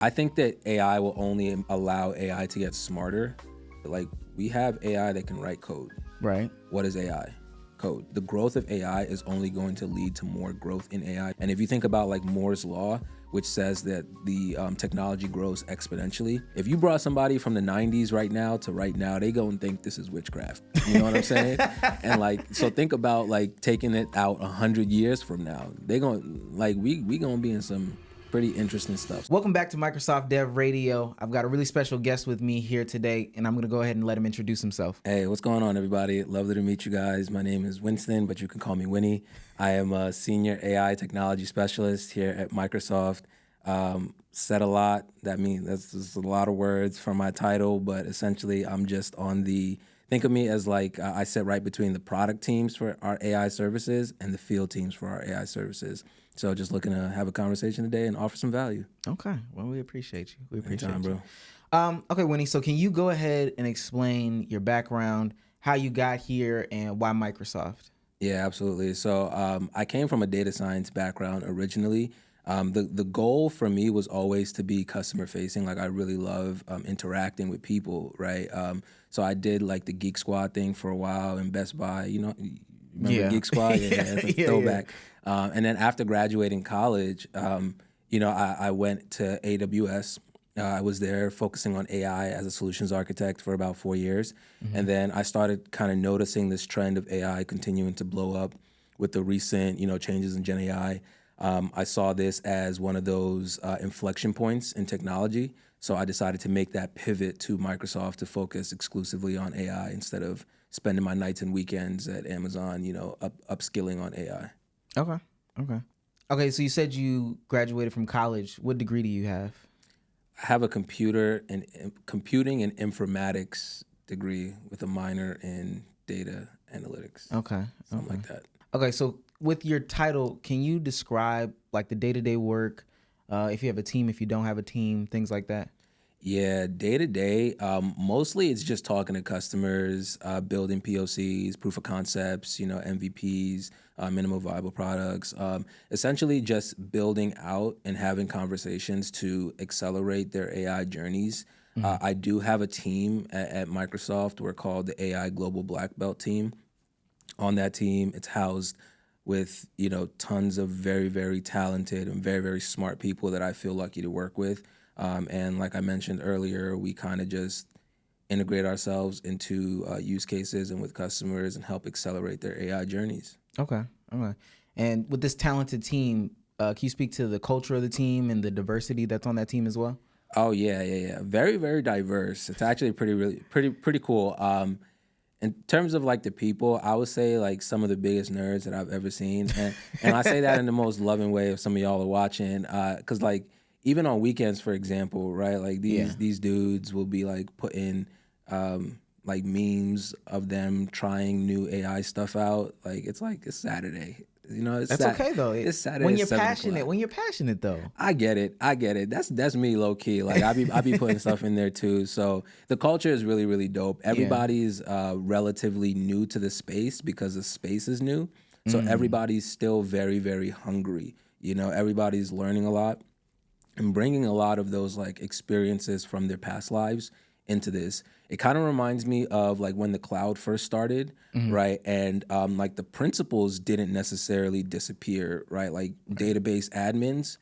I think that AI will only allow AI to get smarter. Like, we have AI that can write code. Right. What is AI? Code. The growth of AI is only going to lead to more growth in AI. And if you think about like Moore's law, which says that the technology grows exponentially, if you brought somebody from the 90s right now to right now, they go and think this is witchcraft. You know what I'm saying? And like, so think about like taking it out 100 years from now. They going like we gonna be in some pretty interesting stuff. Welcome back to Microsoft Dev Radio. I've got a really special guest with me here today, and I'm going to go ahead and let him introduce himself. Hey, what's going on, everybody? Lovely to meet you guys. My name is Winston, but you can call me Winnie. I am a senior AI technology specialist here at Microsoft. Said a lot. That means that's just a lot of words from my title, but essentially I'm just on think of me as like I sit right between the product teams for our AI services and the field teams for our AI services. So just looking to have a conversation today and offer some value. Okay. Well, we appreciate you. We appreciate Anytime, you. Okay, Winnie, so can you go ahead and explain your background, how you got here, and why Microsoft? Yeah, absolutely. So I came from a data science background originally. The goal for me was always to be customer facing. Like, I really love interacting with people, right? So I did like the Geek Squad thing for a while in Best Buy. You know, remember Geek Squad? Yeah, it's a throwback. And then after graduating college, I went to AWS. I was there focusing on AI as a solutions architect for about 4 years. Mm-hmm. And then I started kind of noticing this trend of AI continuing to blow up with the recent, changes in Gen AI. I saw this as one of those inflection points in technology. So I decided to make that pivot to Microsoft to focus exclusively on AI instead of spending my nights and weekends at Amazon, upskilling on AI. Okay, so you said you graduated from college. What degree do you have? I have a computing and informatics degree with a minor in data analytics. Okay. Something like that. Okay, so with your title, can you describe like the day-to-day work, if you have a team, if you don't have a team, things like that? Yeah, day to day, mostly it's just talking to customers, building POCs, proof of concepts, MVPs, minimum viable products, essentially just building out and having conversations to accelerate their AI journeys. Mm-hmm. I do have a team at Microsoft. We're called the AI Global Black Belt team. On that team, it's housed with, tons of very, very talented and very, very smart people that I feel lucky to work with. And like I mentioned earlier, we kind of just integrate ourselves into use cases and with customers and help accelerate their AI journeys. Okay. And with this talented team, can you speak to the culture of the team and the diversity that's on that team as well? Oh, yeah. Very, very diverse. It's actually pretty cool. In terms of like the people, I would say like some of the biggest nerds that I've ever seen. And I say that in the most loving way if some of y'all are watching, because like, even on weekends, for example, right? Like these dudes will be like putting like memes of them trying new AI stuff out. Like it's Saturday. It's That's okay though. It's Saturday. When you're passionate though. I get it. That's me low key. Like I be putting stuff in there too. So the culture is really, really dope. Everybody's relatively new to the space because the space is new. So everybody's still very, very hungry. Everybody's learning a lot and bringing a lot of those like experiences from their past lives into this. It kind of reminds me of like when the cloud first started, right? And like the principles didn't necessarily disappear, right? Like database admins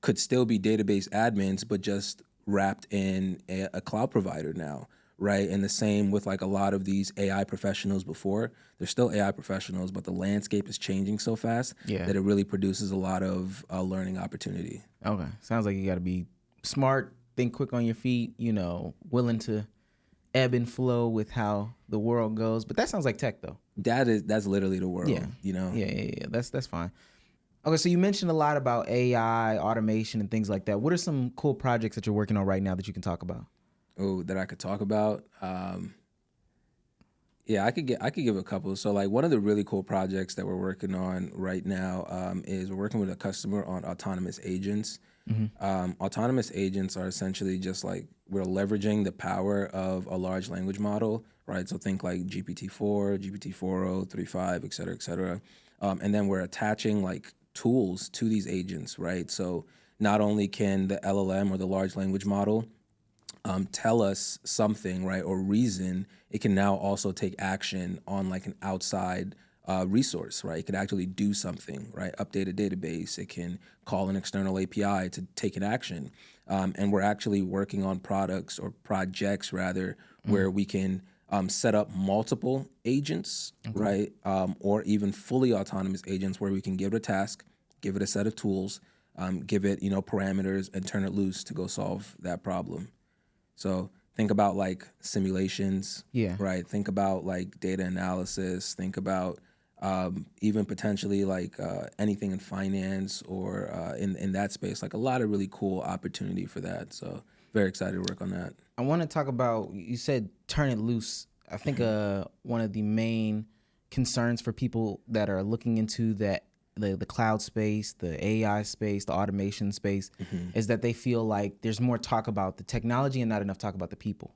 could still be database admins, but just wrapped in a cloud provider now, right? And the same with like a lot of these AI professionals before. They're still AI professionals, but the landscape is changing so fast that it really produces a lot of learning opportunity. Okay. Sounds like you got to be smart, think quick on your feet, willing to ebb and flow with how the world goes. But that sounds like tech though. That's literally the world, Yeah. That's fine. Okay, so you mentioned a lot about AI, automation, and things like that. What are some cool projects that you're working on right now that you can talk about? Oh, that I could talk about. Yeah, I could give a couple. So like one of the really cool projects that we're working on right now is we're working with a customer on autonomous agents. Autonomous agents are essentially just like we're leveraging the power of a large language model, right? So think like GPT-4, GPT-4o, 3.5, et cetera, and then we're attaching like tools to these agents, right? So not only can the LLM or the large language model tell us something, right, or reason, it can now also take action on like an outside resource, right? It can actually do something, right? Update a database. It can call an external API to take an action. And we're actually working on products or projects rather where we can set up multiple agents, right? Or even fully autonomous agents where we can give it a task, give it a set of tools, give it, parameters and turn it loose to go solve that problem. So think about like simulations, Yeah. right? Think about like data analysis. Think about even potentially like anything in finance or in that space. Like a lot of really cool opportunity for that. So very excited to work on that. I want to talk about, you said turn it loose. I think one of the main concerns for people that are looking into that the cloud space, the AI space, the automation space, is that they feel like there's more talk about the technology and not enough talk about the people.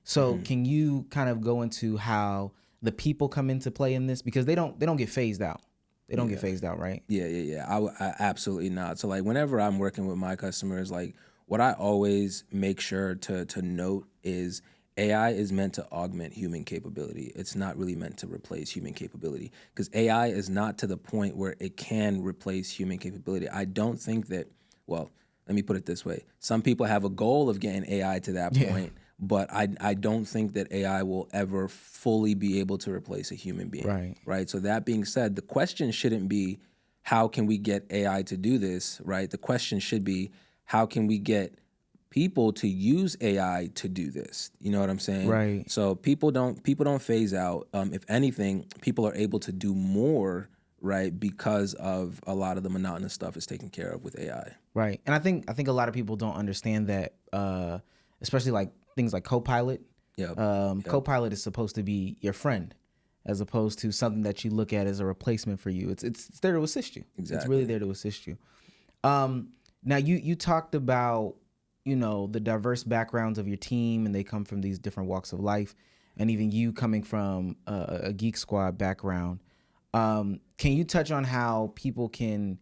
So can you kind of go into how the people come into play in this? Because they don't get phased out. They don't get phased out, right? Yeah. I absolutely not. So like whenever I'm working with my customers, like what I always make sure to note is AI is meant to augment human capability. It's not really meant to replace human capability because AI is not to the point where it can replace human capability. I don't think that, well, let me put it this way. Some people have a goal of getting AI to that point, but I don't think that AI will ever fully be able to replace a human being. Right. So that being said, the question shouldn't be how can we get AI to do this, right? The question should be how can we get people to use AI to do this? You know what I'm saying? Right. So people don't phase out. If anything, people are able to do more, right? Because of a lot of the monotonous stuff is taken care of with AI. Right. And I think a lot of people don't understand that, especially like things like Copilot. Copilot is supposed to be your friend, as opposed to something that you look at as a replacement for you. It's there to assist you. Exactly. It's really there to assist you. Now you talked about, the diverse backgrounds of your team, and they come from these different walks of life, and even you coming from a Geek Squad background. Can you touch on how people can,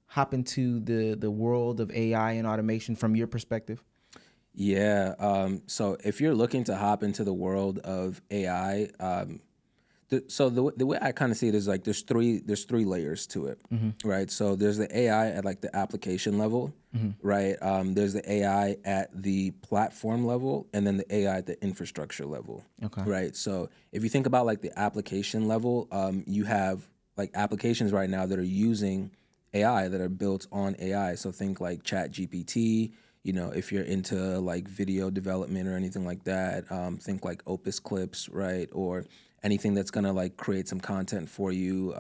hop into the world of AI and automation from your perspective? Yeah. So if you're looking to hop into the world of AI, the way I kind of see it is like there's three layers to it, right? So there's the AI at like the application level, right? There's the AI at the platform level, and then the AI at the infrastructure level, right? So if you think about like the application level, you have like applications right now that are using AI that are built on AI. So think like ChatGPT. If you're into like video development or anything like that, think like Opus Clips, right? Or anything that's gonna like create some content for you.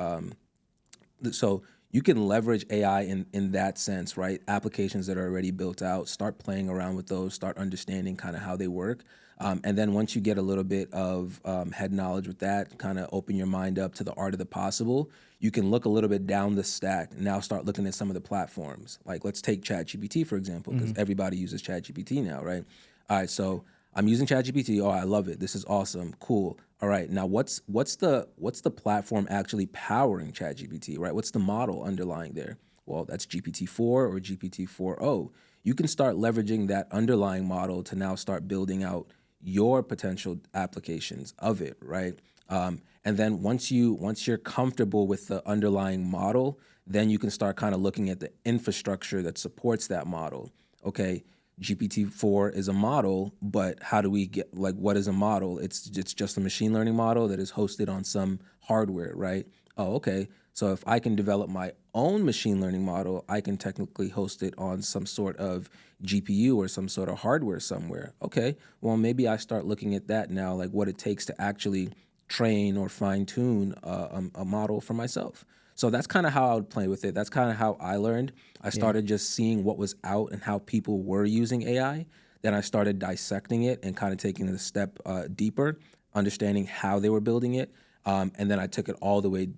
So you can leverage AI in that sense, right? Applications that are already built out, start playing around with those, start understanding kind of how they work. And then once you get a little bit of head knowledge with that, kind of open your mind up to the art of the possible, you can look a little bit down the stack and now start looking at some of the platforms. Like let's take ChatGPT, for example, because everybody uses ChatGPT now, right? All right, so I'm using ChatGPT. Oh, I love it. This is awesome. Cool. All right. Now, what's the platform actually powering ChatGPT, right? What's the model underlying there? Well, that's GPT-4 or GPT-4o. You can start leveraging that underlying model to now start building out your potential applications of it, right? And then once you're comfortable with the underlying model, then you can start kind of looking at the infrastructure that supports that model. Okay, GPT-4 is a model, but how do we get, like, what is a model? It's just a machine learning model that is hosted on some hardware, right? Oh, okay. So if I can develop my own machine learning model, I can technically host it on some sort of GPU or some sort of hardware somewhere. Okay, well, maybe I start looking at that now, like what it takes to actually train or fine tune a model for myself. So that's kind of how I would play with it. That's kind of how I learned. I started just seeing what was out and how people were using AI. Then I started dissecting it and kind of taking it a step deeper, understanding how they were building it. And then I took it all the way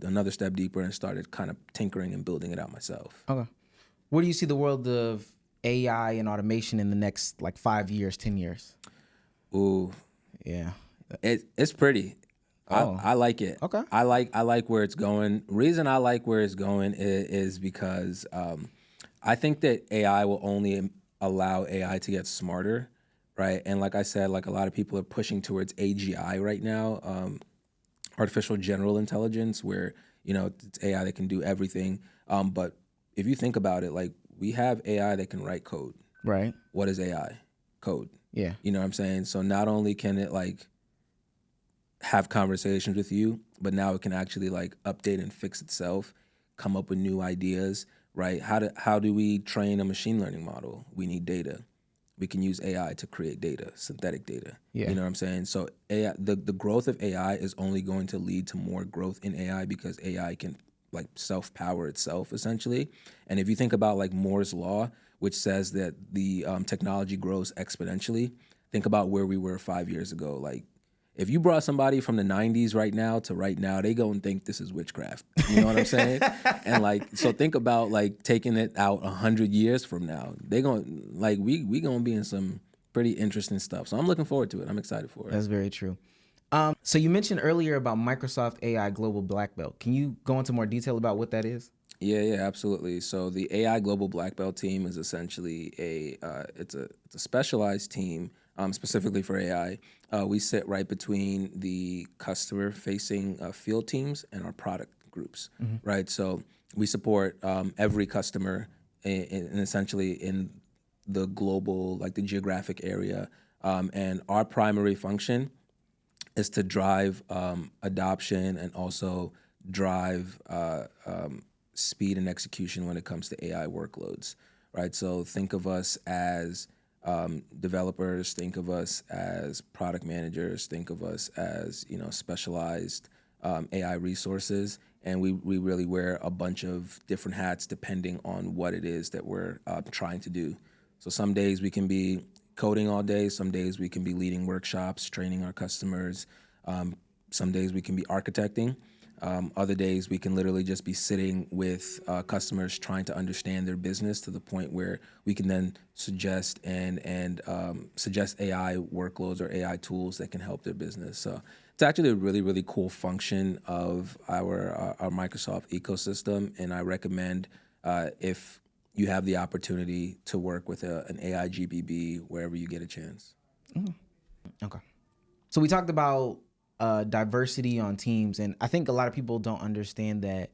another step deeper and started kind of tinkering and building it out myself. Okay. Where do you see the world of AI and automation in the next 5 years, 10 years? Ooh. Yeah. It's pretty. Oh. I like it. Okay. I like where it's going. Reason I like where it's going is because I think that AI will only allow AI to get smarter, right? And like I said, like a lot of people are pushing towards AGI right now, artificial general intelligence, where it's AI that can do everything. But if you think about it, like we have AI that can write code. Right. What is AI? Code. Yeah. You know what I'm saying? So not only can it like have conversations with you, but now it can actually like update and fix itself, come up with new ideas, right? How do we train a machine learning model? We need data. We can use AI to create data, synthetic data. Yeah. You know what I'm saying? So AI, the growth of AI is only going to lead to more growth in AI because AI can like self-power itself essentially. And if you think about like Moore's law, which says that the technology grows exponentially, think about where we were 5 years ago. Like if you brought somebody from the 90s right now to right now, they go and think this is witchcraft. You know what I'm saying? And like, so think about like taking it out 100 years from now. They going like we gonna be in some pretty interesting stuff. So I'm looking forward to it. I'm excited for it. That's very true. So you mentioned earlier about Microsoft AI Global Black Belt. Can you go into more detail about what that is? Yeah, absolutely. So the AI Global Black Belt team is essentially it's a specialized team specifically for AI. We sit right between the customer-facing field teams and our product groups, right? So we support every customer in essentially in the global, like the geographic area, and our primary function is to drive adoption and also drive speed and execution when it comes to AI workloads, right? So think of us as developers, think of us as product managers, think of us as specialized AI resources, and we really wear a bunch of different hats depending on what it is that we're trying to do. So some days we can be coding all day, some days we can be leading workshops, training our customers, some days we can be architecting. Other days we can literally just be sitting with customers trying to understand their business to the point where we can then suggest and suggest AI workloads or AI tools that can help their business. So it's actually a really, really cool function of our Microsoft ecosystem, and I recommend if you have the opportunity to work with an AI GBB wherever you get a chance. Okay. So we talked about diversity on teams, and I think a lot of people don't understand that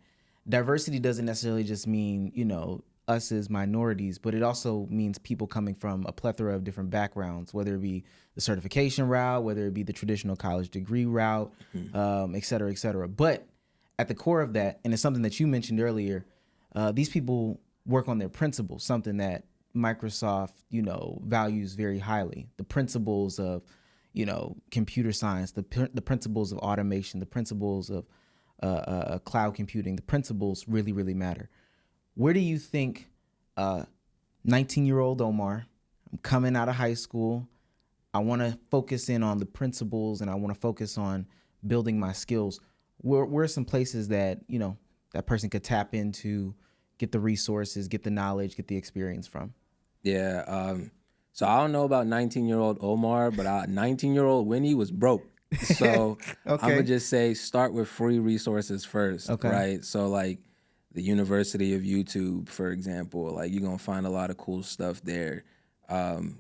diversity doesn't necessarily just mean us as minorities, but it also means people coming from a plethora of different backgrounds, whether it be the certification route, whether it be the traditional college degree route, et cetera, et cetera. But at the core of that, and it's something that you mentioned earlier, these people work on their principles, something that Microsoft values very highly. The principles of computer science, the principles of automation, the principles of cloud computing, the principles really, really matter. Where do you think 19-year-old Omar, I'm coming out of high school, I want to focus in on the principles and I want to focus on building my skills. Where are some places that, that person could tap into, get the resources, get the knowledge, get the experience from? Yeah. So I don't know about 19-year-old Omar, but 19-year-old Winnie was broke. So I'm going to just say start with free resources first, right? So like the University of YouTube, for example, like you're going to find a lot of cool stuff there. DevRadio,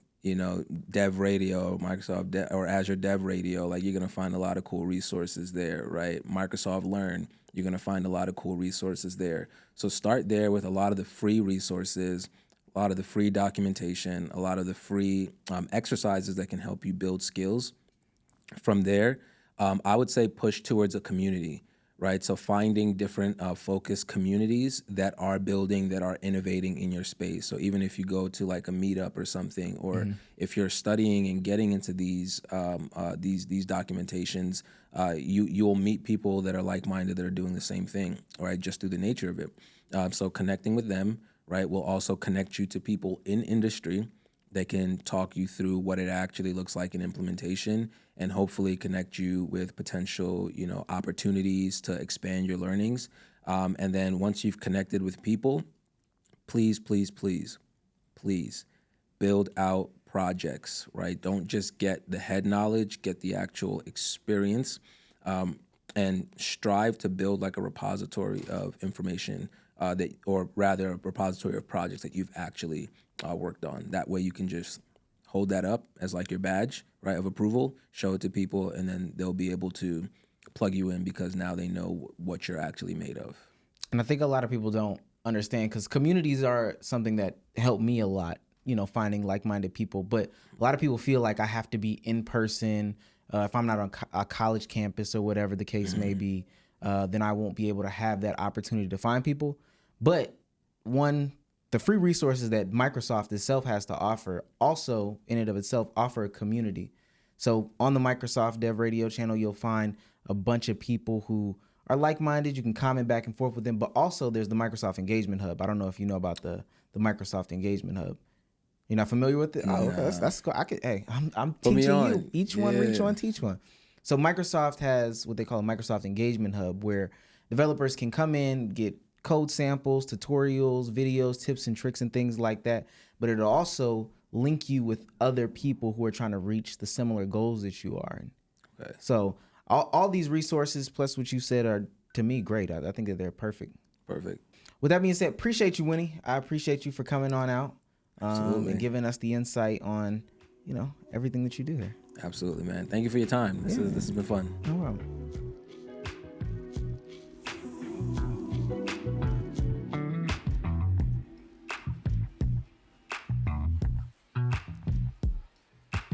Microsoft or Azure DevRadio, like you're going to find a lot of cool resources there, right? Microsoft Learn, you're going to find a lot of cool resources there. So start there with a lot of the free resources, a lot of the free documentation, a lot of the free exercises that can help you build skills. From there, I would say push towards a community, right? So finding different focused communities that are building, that are innovating in your space. So even if you go to like a meetup or something, or if you're studying and getting into these documentations, you'll meet people that are like-minded that are doing the same thing, right? Just through the nature of it. So connecting with them, right, will also connect you to people in industry that can talk you through what it actually looks like in implementation, and hopefully connect you with potential, opportunities to expand your learnings. And then once you've connected with people, please build out projects, right? Don't just get the head knowledge, get the actual experience, and strive to build like a repository of information or rather a repository of projects that you've actually worked on. That way you can just hold that up as like your badge, right, of approval, show it to people, and then they'll be able to plug you in because now they know what you're actually made of. And I think a lot of people don't understand because communities are something that help me a lot, finding like-minded people. But a lot of people feel like I have to be in person. If I'm not on a college campus or whatever the case may be, then I won't be able to have that opportunity to find people. But the free resources that Microsoft itself has to offer also in and of itself offer a community. So on the Microsoft Dev Radio channel, you'll find a bunch of people who are like-minded. You can comment back and forth with them, but also there's the Microsoft Engagement Hub. I don't know if you know about the Microsoft Engagement Hub. You're not familiar with it? Oh, okay, that's cool. I'm teaching you. Each one reach one, teach one. So Microsoft has what they call a Microsoft Engagement Hub, where developers can come in, get code samples, tutorials, videos, tips and tricks and things like that. But it'll also link you with other people who are trying to reach the similar goals that you are. Okay. So all these resources plus what you said are, to me, great. I think that they're perfect. Perfect. With that being said, appreciate you, Winnie. I appreciate you for coming on out and giving us the insight on, everything that you do here. Absolutely, man. Thank you for your time. This has been fun. No problem.